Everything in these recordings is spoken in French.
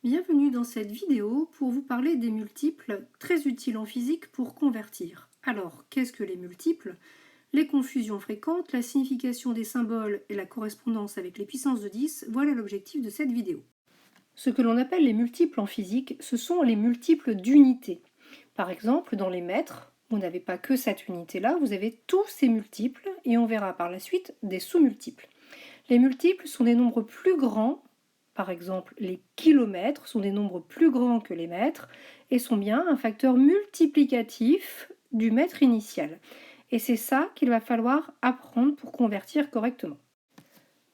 Bienvenue dans cette vidéo pour vous parler des multiples très utiles en physique pour convertir. Alors, qu'est-ce que les multiples? Les confusions fréquentes, la signification des symboles et la correspondance avec les puissances de 10, voilà l'objectif de cette vidéo. Ce que l'on appelle les multiples en physique, ce sont les multiples d'unités. Par exemple, dans les mètres, vous n'avez pas que cette unité-là, vous avez tous ces multiples et on verra par la suite des sous-multiples. Les multiples sont des nombres plus grands. Par exemple, les kilomètres sont des nombres plus grands que les mètres et sont bien un facteur multiplicatif du mètre initial. Et c'est ça qu'il va falloir apprendre pour convertir correctement.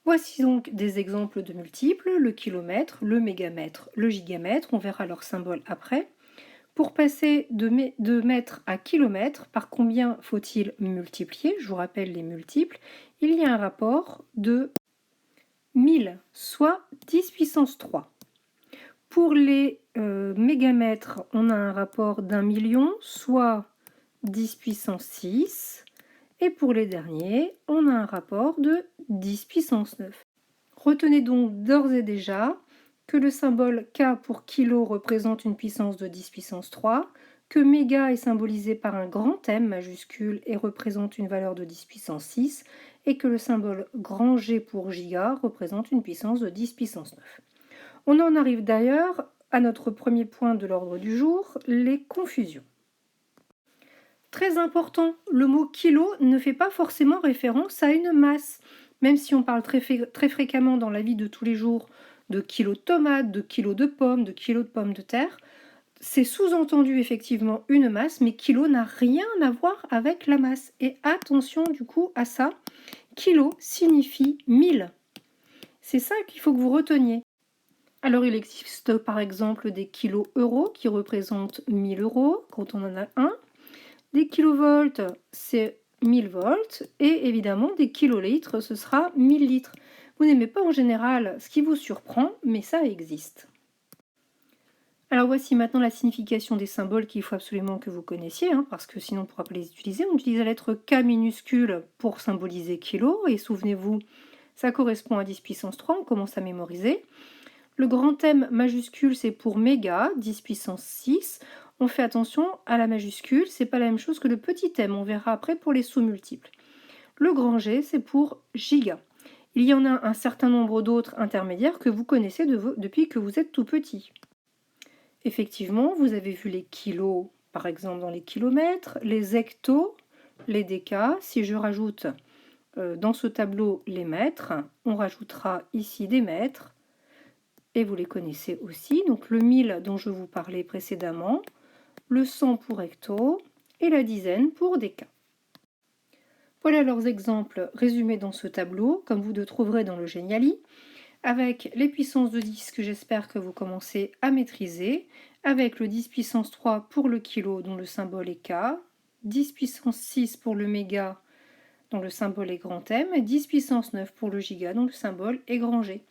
Voici donc des exemples de multiples, le kilomètre, le mégamètre, le gigamètre, on verra leur symbole après. Pour passer de mètre à kilomètre, par combien faut-il multiplier? Je vous rappelle les multiples. Il y a un rapport de 1000, soit 10 puissance 3. Pour les mégamètres, on a un rapport d'1 million, soit 10 puissance 6. Et pour les derniers, on a un rapport de 10 puissance 9. Retenez donc d'ores et déjà que le symbole K pour kilo représente une puissance de 10 puissance 3, que méga est symbolisé par un grand M majuscule et représente une valeur de 10 puissance 6, et que le symbole grand G pour giga représente une puissance de 10 puissance 9. On en arrive d'ailleurs à notre premier point de l'ordre du jour, les confusions. Très important, le mot kilo ne fait pas forcément référence à une masse, même si on parle très fréquemment dans la vie de tous les jours de kilos de tomates, de kilos de pommes de terre. C'est sous-entendu effectivement une masse, mais kilo n'a rien à voir avec la masse. Et attention du coup à ça, kilo signifie 1000. C'est ça qu'il faut que vous reteniez. Alors il existe par exemple des kilos euros qui représentent 1000 euros quand on en a un. Des kilovolts, c'est 1000 volts. Et évidemment des kilolitres, ce sera 1000 litres. Vous n'aimez pas en général ce qui vous surprend, mais ça existe. Alors voici maintenant la signification des symboles qu'il faut absolument que vous connaissiez, parce que sinon on ne pourra pas les utiliser. On utilise la lettre K minuscule pour symboliser kilo, et souvenez-vous, ça correspond à 10 puissance 3, on commence à mémoriser. Le grand M majuscule, c'est pour méga, 10 puissance 6. On fait attention à la majuscule, c'est pas la même chose que le petit m, on verra après pour les sous-multiples. Le grand G, c'est pour giga. Il y en a un certain nombre d'autres intermédiaires que vous connaissez depuis que vous êtes tout petit. Effectivement, vous avez vu les kilos, par exemple dans les kilomètres, les hectos, les décas. Si je rajoute dans ce tableau les mètres, on rajoutera ici des mètres. Et vous les connaissez aussi, donc le 1000 dont je vous parlais précédemment, le 100 pour hecto et la dizaine pour déca. Voilà leurs exemples résumés dans ce tableau, comme vous le trouverez dans le Geniali, avec les puissances de 10 que j'espère que vous commencez à maîtriser, avec le 10 puissance 3 pour le kilo dont le symbole est K, 10 puissance 6 pour le méga dont le symbole est grand M, et 10 puissance 9 pour le giga dont le symbole est grand G.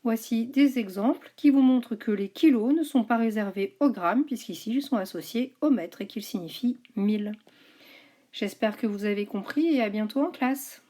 Voici des exemples qui vous montrent que les kilos ne sont pas réservés au gramme, puisqu'ici ils sont associés au mètre et qu'ils signifient 1000. J'espère que vous avez compris et à bientôt en classe.